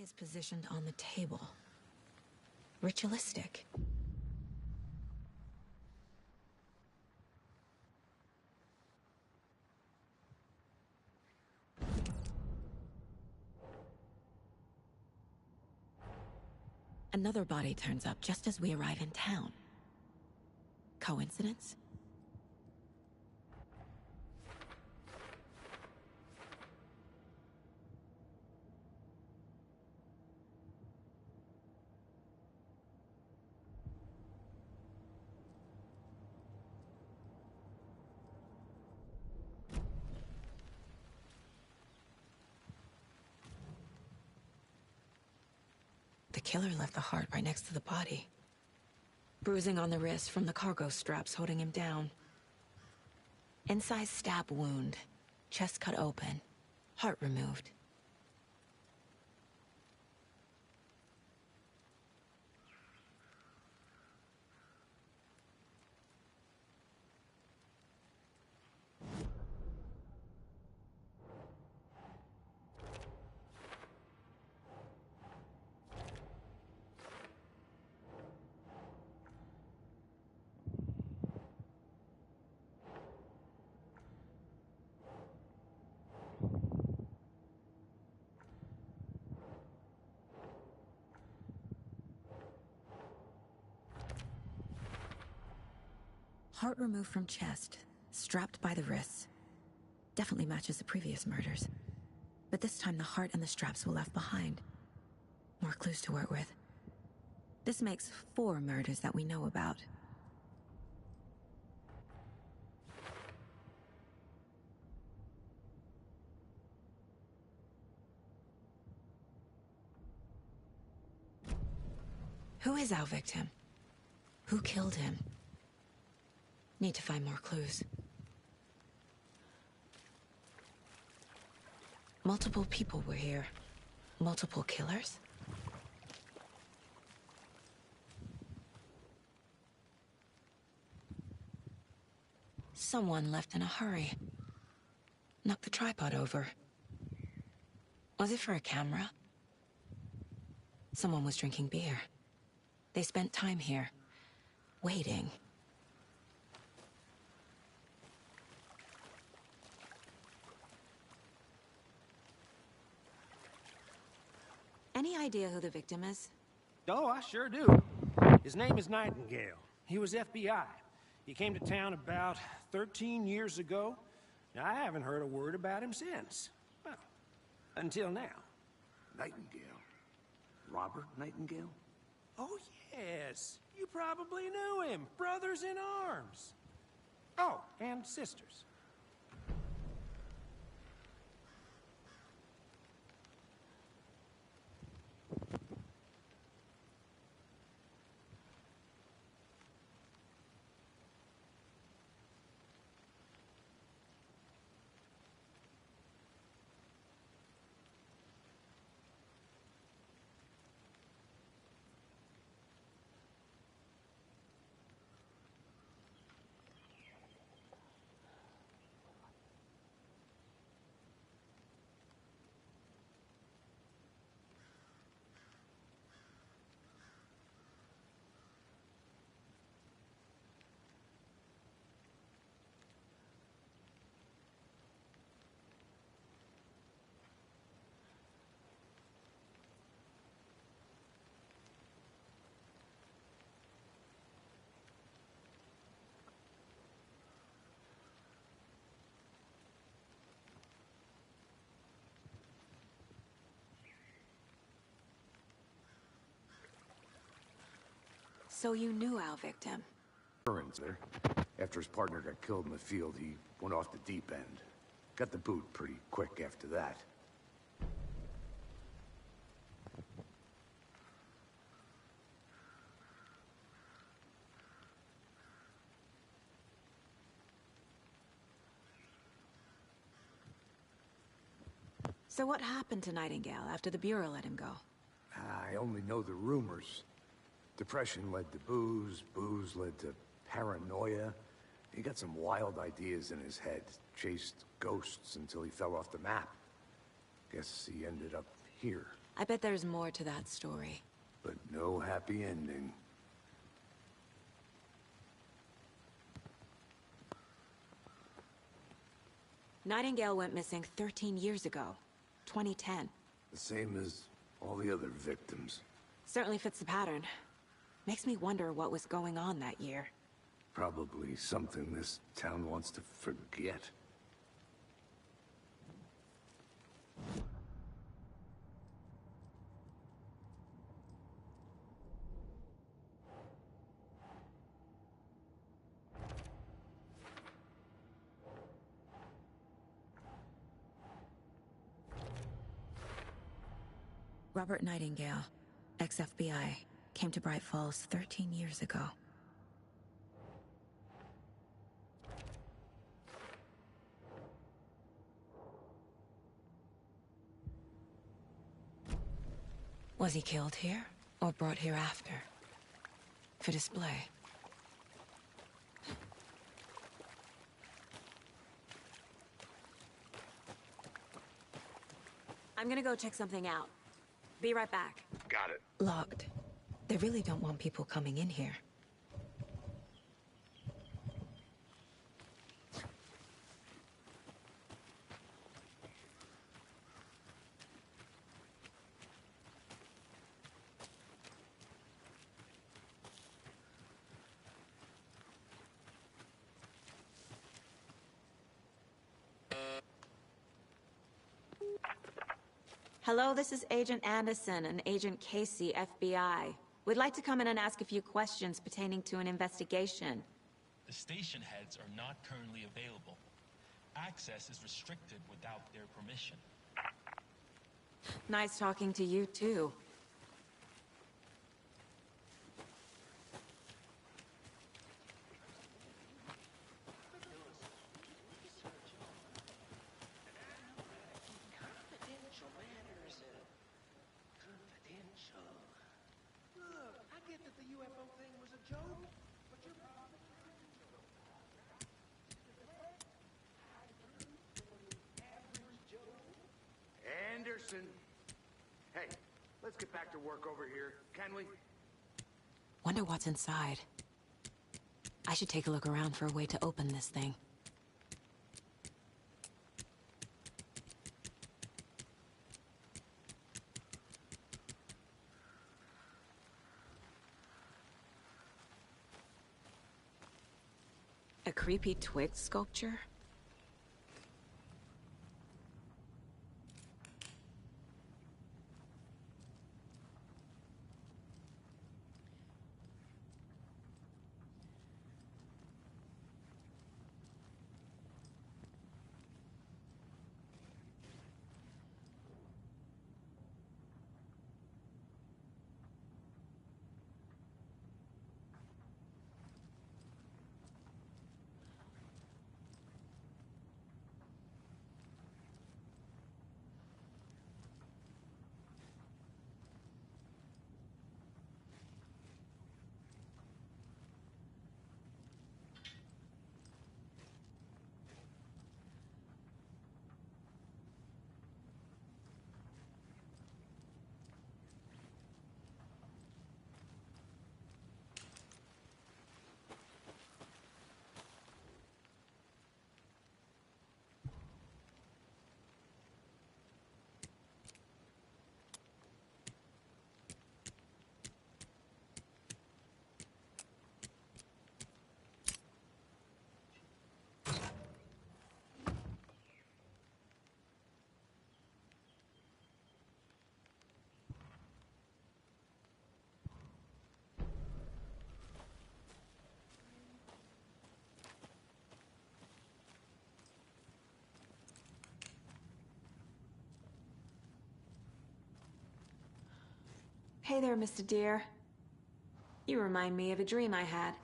is positioned on the table. Ritualistic. Another body turns up just as we arrive in town. Coincidence? The killer left the heart right next to the body. Bruising on the wrist from the cargo straps holding him down. Incised stab wound. Chest cut open. Heart removed. Heart removed from chest, strapped by the wrists. Definitely matches the previous murders. But this time the heart and the straps were left behind. More clues to work with. This makes 4 murders that we know about. Who is our victim? Who killed him? Need to find more clues. Multiple people were here. Multiple killers? Someone left in a hurry. Knocked the tripod over. Was it for a camera? Someone was drinking beer. They spent time here, waiting. Any idea who the victim is? Oh, I sure do. His name is Nightingale. He was FBI. He came to town about 13 years ago. Now, I haven't heard a word about him since. Well, until now. Nightingale? Robert Nightingale? Oh, yes. You probably knew him. Brothers in arms. Oh, and sisters. So you knew our victim? Burns there. After his partner got killed in the field, he went off the deep end. Got the boot pretty quick after that. So what happened to Nightingale after the Bureau let him go? I only know the rumors. Depression led to booze, booze led to paranoia. He got some wild ideas in his head, chased ghosts until he fell off the map. Guess he ended up here. I bet there's more to that story. But no happy ending. Nightingale went missing 13 years ago. 2010. The same as all the other victims. Certainly fits the pattern. Makes me wonder what was going on that year. Probably something this town wants to forget. Robert Nightingale, ex-FBI, came to Bright Falls 13 years ago. Was he killed here, or brought here after? For display? I'm gonna go check something out. Be right back. Got it. Locked. They really don't want people coming in here. Hello, this is Agent Anderson and Agent Casey, FBI. We'd like to come in and ask a few questions pertaining to an investigation. The station heads are not currently available. Access is restricted without their permission. Nice talking to you, too. Anderson! Hey, let's get back to work over here, can we? Wonder what's inside. I should take a look around for a way to open this thing. A creepy twig sculpture? Hey there, Mr. Deer. You remind me of a dream I had.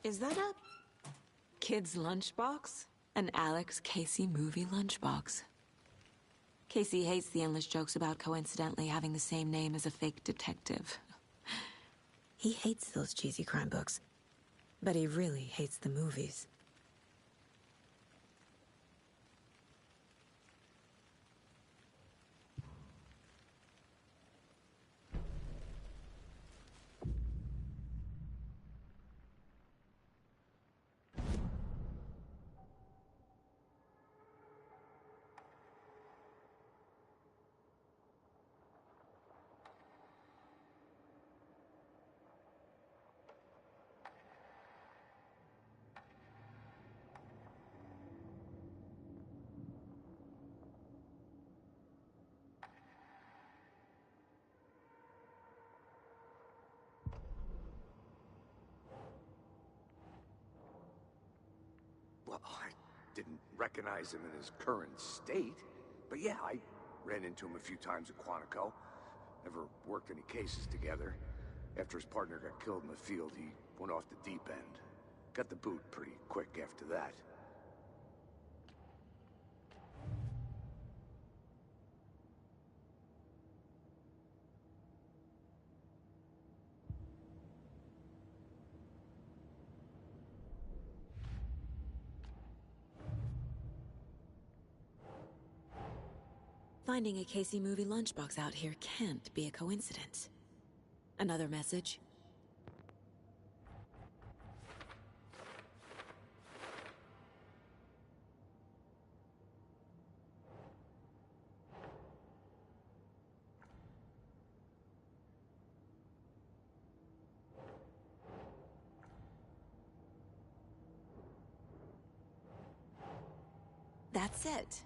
Is that a kid's lunchbox? An Alex Casey movie lunchbox. Casey hates the endless jokes about coincidentally having the same name as a fake detective. He hates those cheesy crime books, but he really hates the movies. Well, I didn't recognize him in his current state. But yeah, I ran into him a few times at Quantico. Never worked any cases together. After his partner got killed in the field, he went off the deep end. Got the boot pretty quick after that. Finding a Casey movie lunchbox out here can't be a coincidence. Another message? That's it.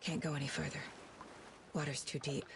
Can't go any further. Water's too deep.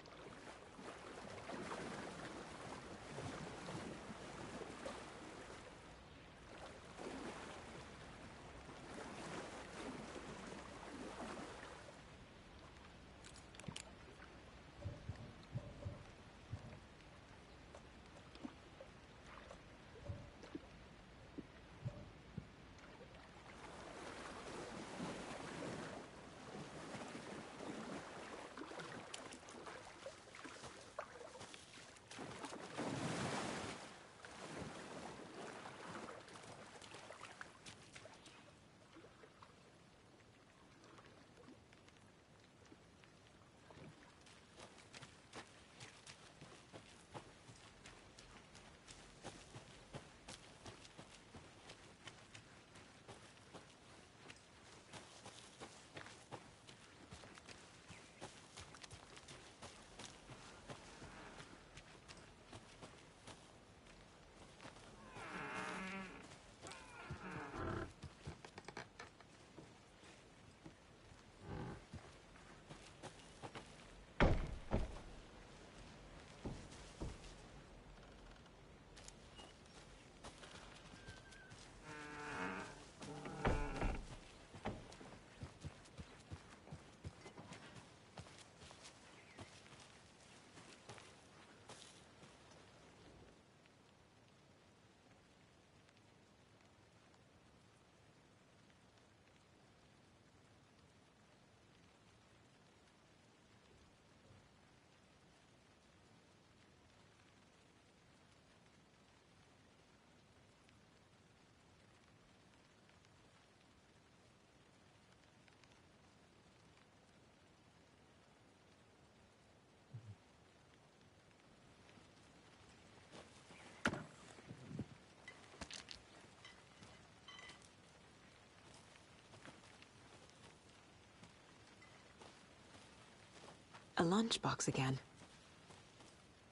A lunchbox again.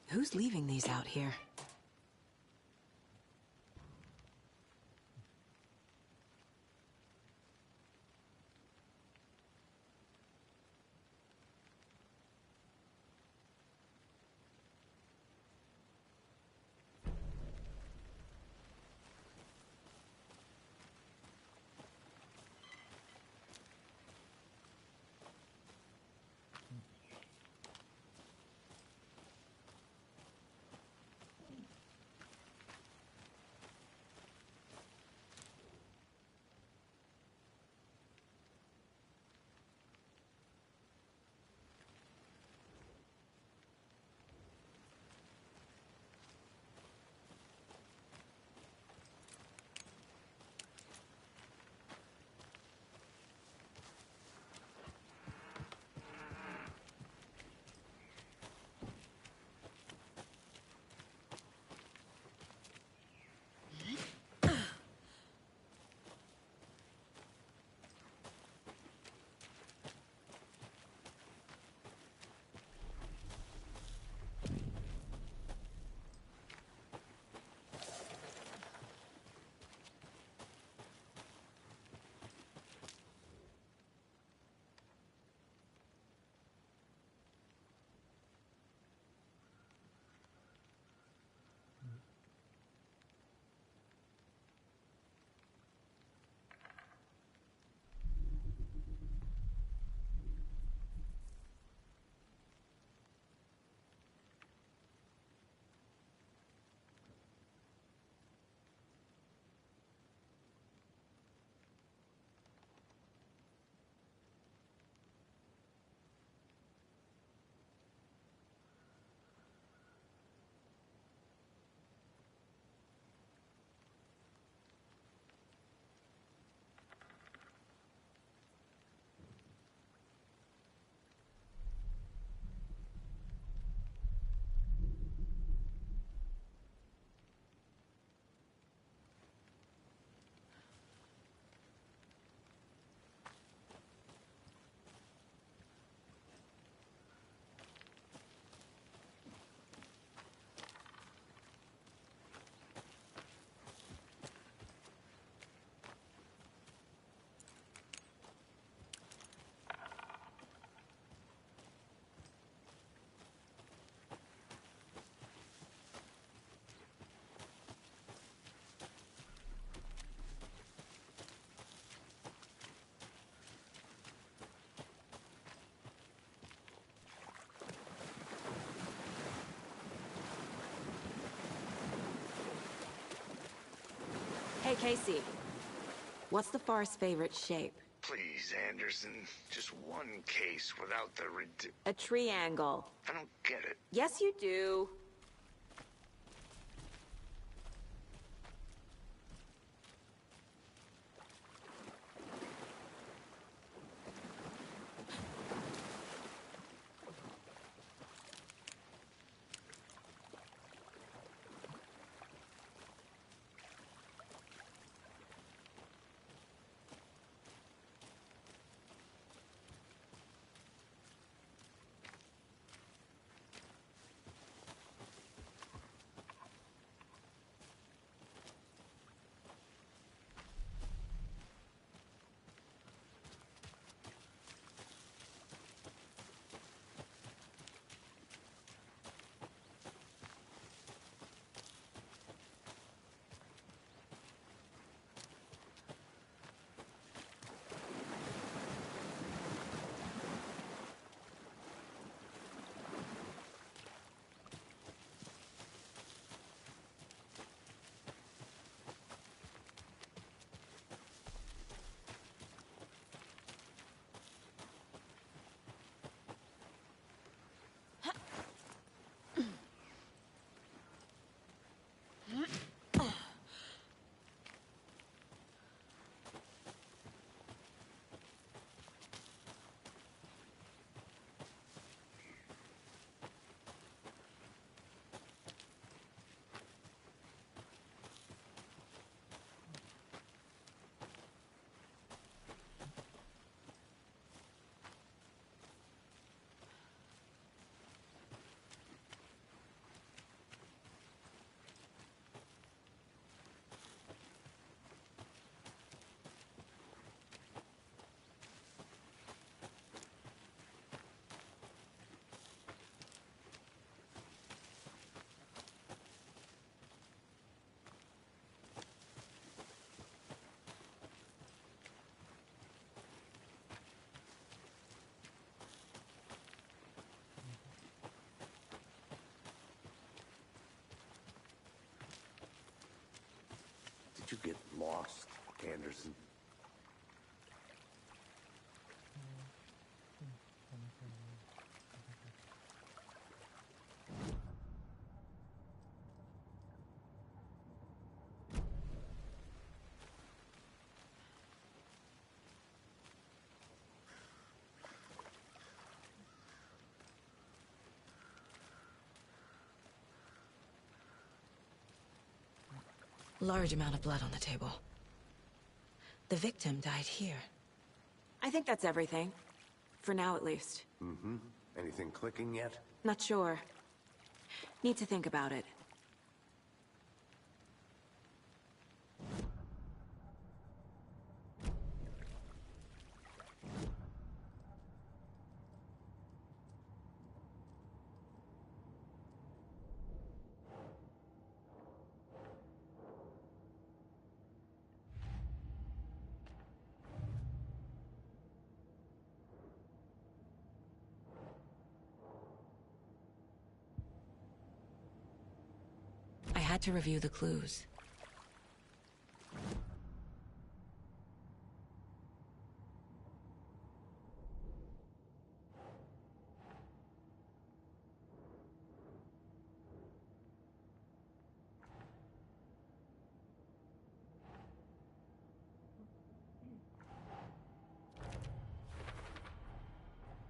Who's leaving these out here? Hey, Casey. What's the far's favorite shape? Please, Anderson. Just one case without the A triangle. I don't get it. Yes, you do. Did you get lost, Anderson? Large amount of blood on the table. The victim died here. I think that's everything. For now, at least. Mm-hmm. Anything clicking yet? Not sure. Need to think about it. I had to review the clues.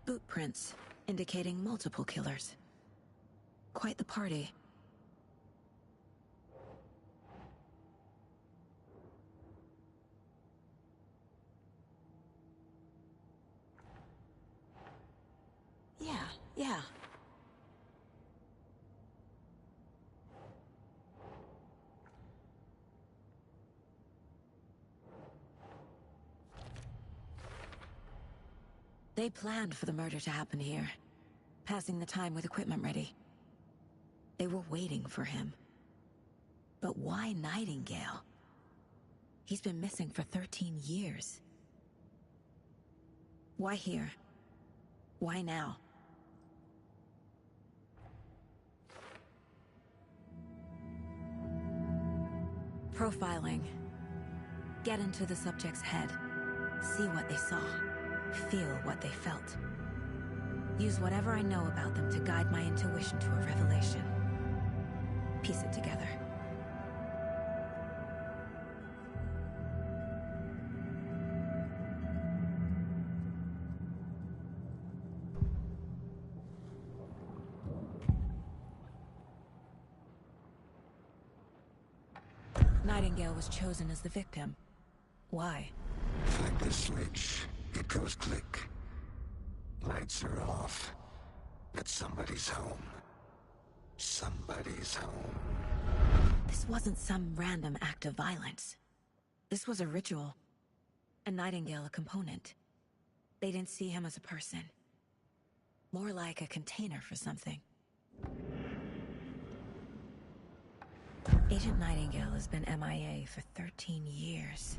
Boot prints, indicating multiple killers. Quite the party. Yeah. They planned for the murder to happen here, passing the time with equipment ready. They were waiting for him. But why Nightingale? He's been missing for 13 years. Why here? Why now? Profiling. Get into the subject's head. See what they saw. Feel what they felt. Use whatever I know about them to guide my intuition to a revelation. Piece it together. Nightingale was chosen as the victim. Why? Flick the switch. It goes click. Lights are off. But somebody's home. Somebody's home. This wasn't some random act of violence. This was a ritual. And Nightingale a component. They didn't see him as a person. More like a container for something. Agent Nightingale has been MIA for 13 years.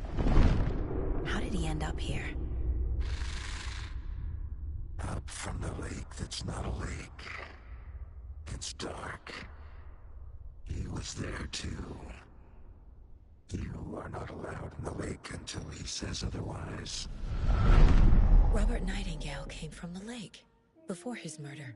How did he end up here? Up from the lake that's not a lake. It's dark. He was there too. You are not allowed in the lake until he says otherwise. Robert Nightingale came from the lake, before his murder.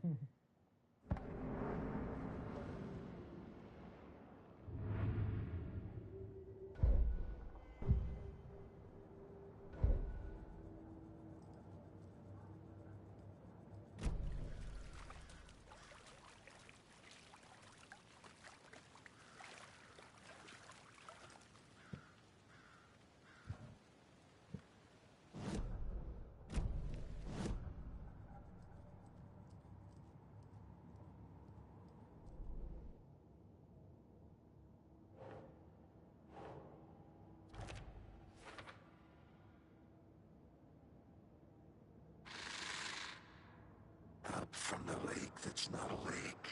Up from the lake that's not a lake.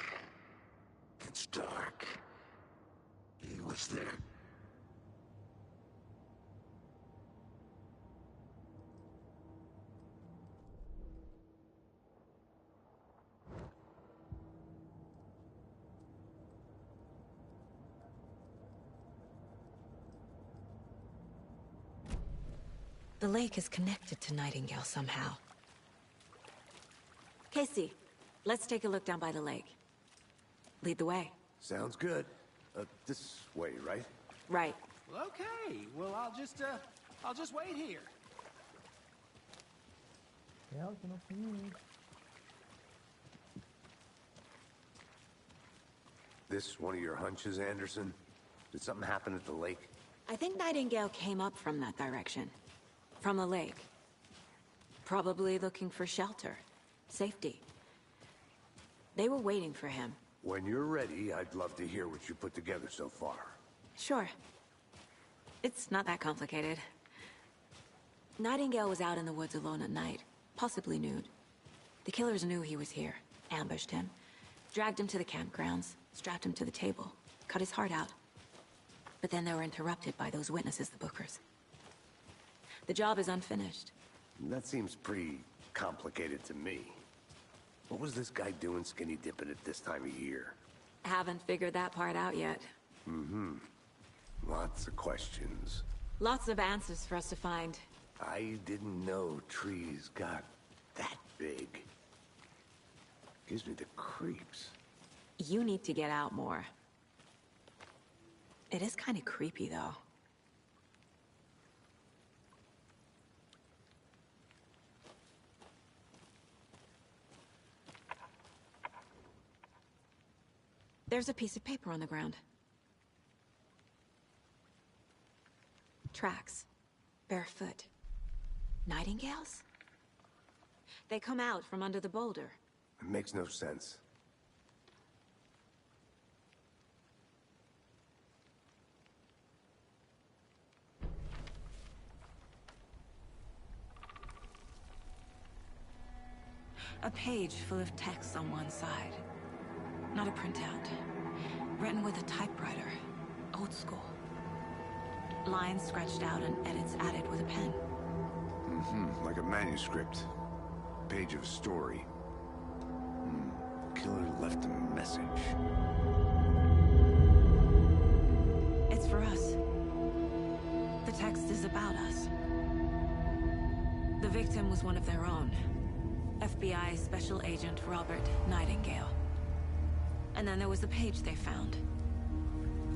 It's dark. He was there. The lake is connected to Nightingale somehow. Casey, let's take a look down by the lake. Lead the way. Sounds good. This way, right? Right. Well, okay. Well, I'll just wait here. This one of your hunches, Anderson? Did something happen at the lake? I think Nightingale came up from that direction. From the lake. Probably looking for shelter. Safety. They were waiting for him. When you're ready, I'd love to hear what you put together so far. Sure. It's not that complicated. Nightingale was out in the woods alone at night, possibly nude. The killers knew he was here, ambushed him, dragged him to the campgrounds, strapped him to the table, cut his heart out. But then they were interrupted by those witnesses, the Bookers. The job is unfinished. That seems pretty complicated to me. What was this guy doing skinny dipping at this time of year? Haven't figured that part out yet. Lots of questions. Lots of answers for us to find. I didn't know trees got that big. Gives me the creeps. You need to get out more. It is kind of creepy, though. There's a piece of paper on the ground. Tracks. Barefoot. Nightingales? They come out from under the boulder. It makes no sense. A page full of text on one side. Not a printout. Written with a typewriter. Old school. Lines scratched out and edits added with a pen. Like a manuscript. Page of a story. Killer left a message. It's for us. The text rest is about us. The victim was one of their own. FBI Special Agent Robert Nightingale. And then there was the page they found.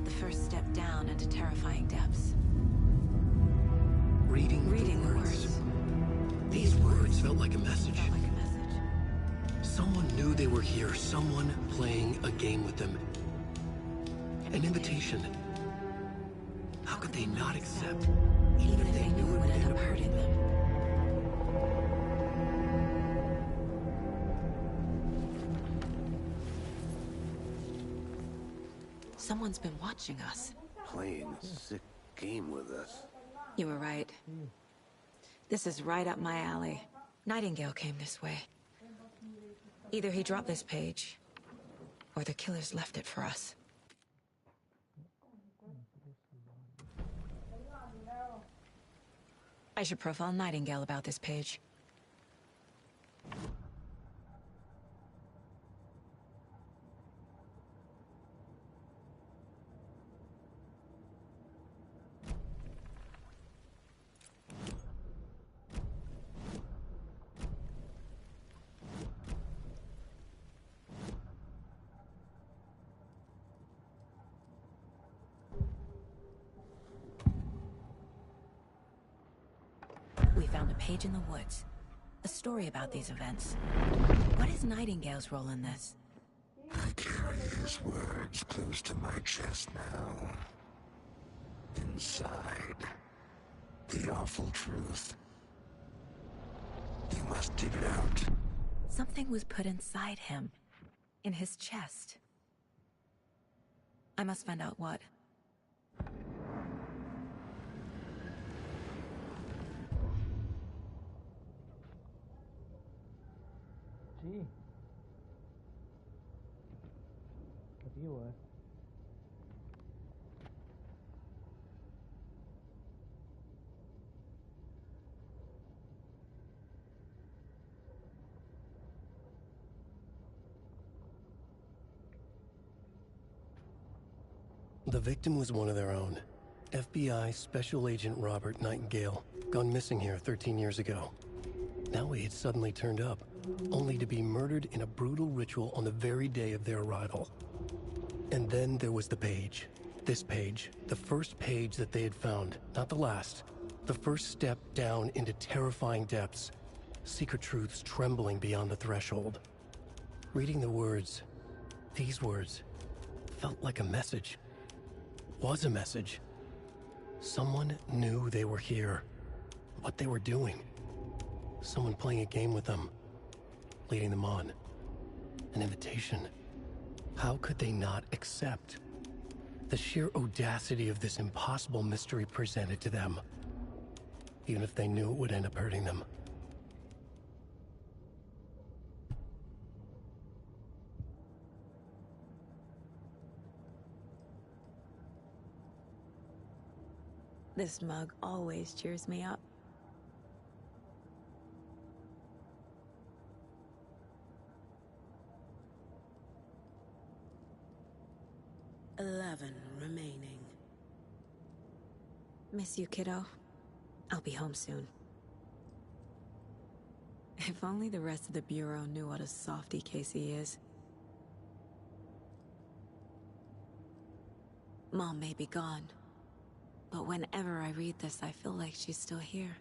The first step down into terrifying depths. Reading the words. These words felt like a message. Someone knew they were here, someone playing a game with them. An invitation. How could they not accept, even if they knew it would end up hurting them? Someone's been watching us. Playing a sick game with us. You were right. This is right up my alley. Nightingale came this way. Either he dropped this page, or the killers left it for us. I should profile Nightingale about this page. We found a page in the woods. A story about these events. What is Nightingale's role in this? I carry his words close to my chest now. Inside, the awful truth. You must dig it out. Something was put inside him. In his chest. I must find out what. Sí. Creativo, The victim was one of their own. FBI Special Agent Robert Nightingale, gone missing here 13 years ago. Now he had suddenly turned up, only to be murdered in a brutal ritual on the very day of their arrival. And then there was the page. This page, the first page that they had found, not the last. The first step down into terrifying depths. Secret truths trembling beyond the threshold. Reading the words, these words, felt like a message. Was a message. Someone knew they were here. What they were doing. Someone playing a game with them. Leading them on. An invitation. How could they not accept? The sheer audacity of this impossible mystery presented to them. Even if they knew it would end up hurting them. This mug always cheers me up. "11 remaining. Miss you, kiddo. I'll be home soon. If only the rest of the Bureau knew what a softy Casey is. Mom may be gone, but whenever I read this, I feel like she's still here.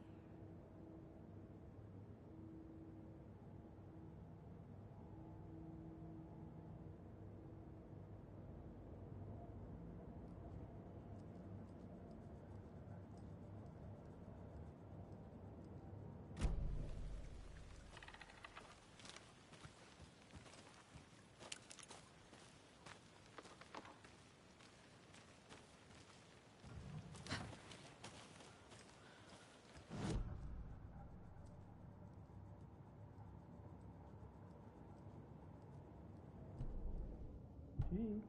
sí.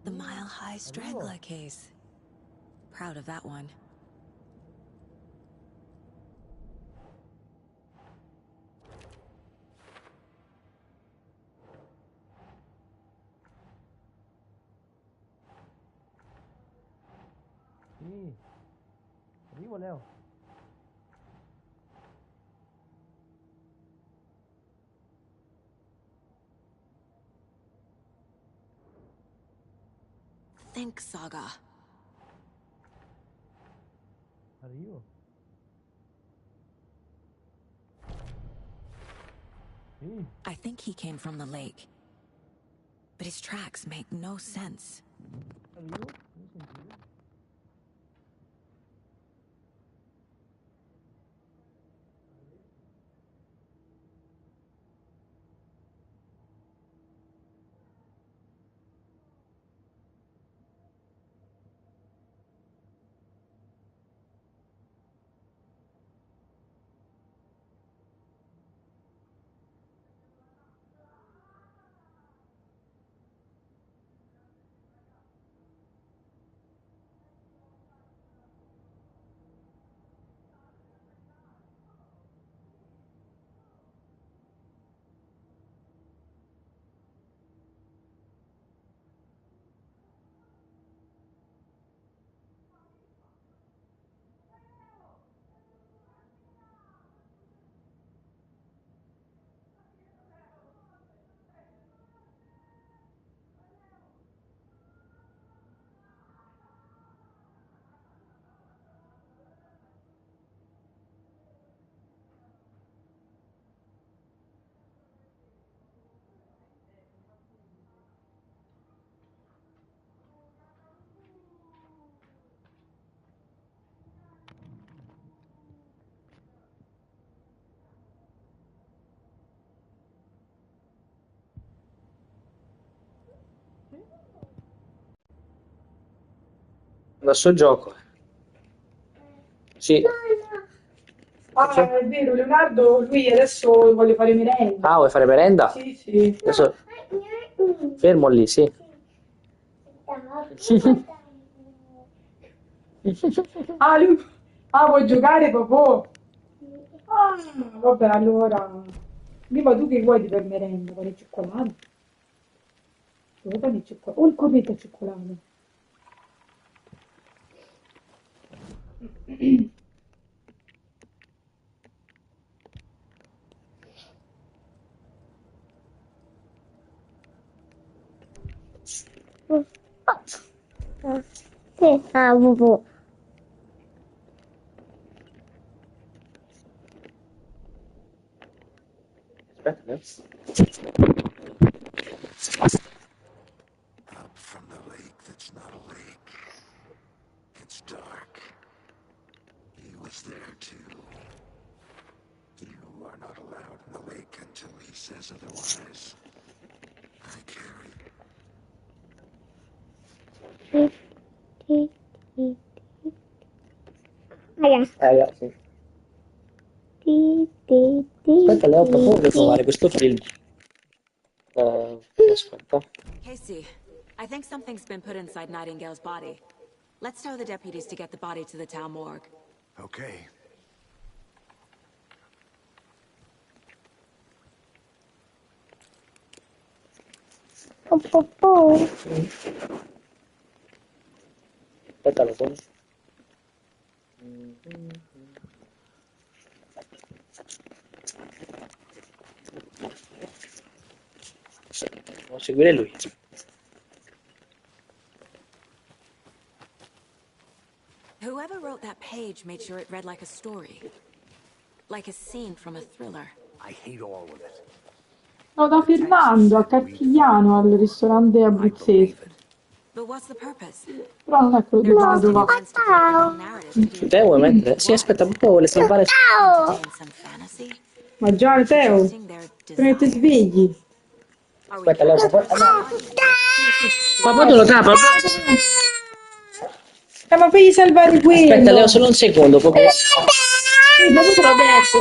The Mile High Strangler case. Proud of that one. Sí. Arrivo, Leo. Think, Saga. Arrivo. Sì. I think he came from the lake. But his tracks make no sense. Arrivo. Mi sentite? Adesso gioco. Sì. Ah, è vero, Leonardo, lui adesso voglio fare merenda. Ah, vuoi fare merenda? Sì, sì. Adesso... Fermo lì, sì. Ah, lui... ah, vuoi giocare, papà? Ah, vabbè, allora... Prima tu che vuoi di per merenda? Pane e cioccolato? Dove pane e cioccolato? O il cornetto al cioccolato? Sì, ah, bubu. Aspetta, Up from the lake that's not a lake. It's dark. He was there too. You are not allowed in the lake until he says otherwise. I carry. Ragazzi. Aspetta, Leo, voglio trovare questo film. Aspetta. Casey, I think something's been put inside Nightingale's body. Let's tell the deputies to get the body to the town morgue. Okay. Aspetta, lo sono. Devo seguire lui. Whoever wrote that page made sure it read like a story. Like a scene from a thriller. I hate all of it. No, da Fernando a Carpigliano al ristorante I abruzzese. believe it. But what's the purpose? Però non è quello They're dove twisting trovare. events to create their own narrative to do Te vuoi mettere? Sì, aspetta, un po' vuole salvare. entertain some fantasy. Ma già, Teo, Projecting their prendete desires. svegli. Are we Aspetta, Leo, gonna poi... turn somebody? Ma poi non lo trappa. Ma fagli salvare quello. Aspetta, Leo, solo un secondo. Proprio. Sì, ma tu te l'ho detto.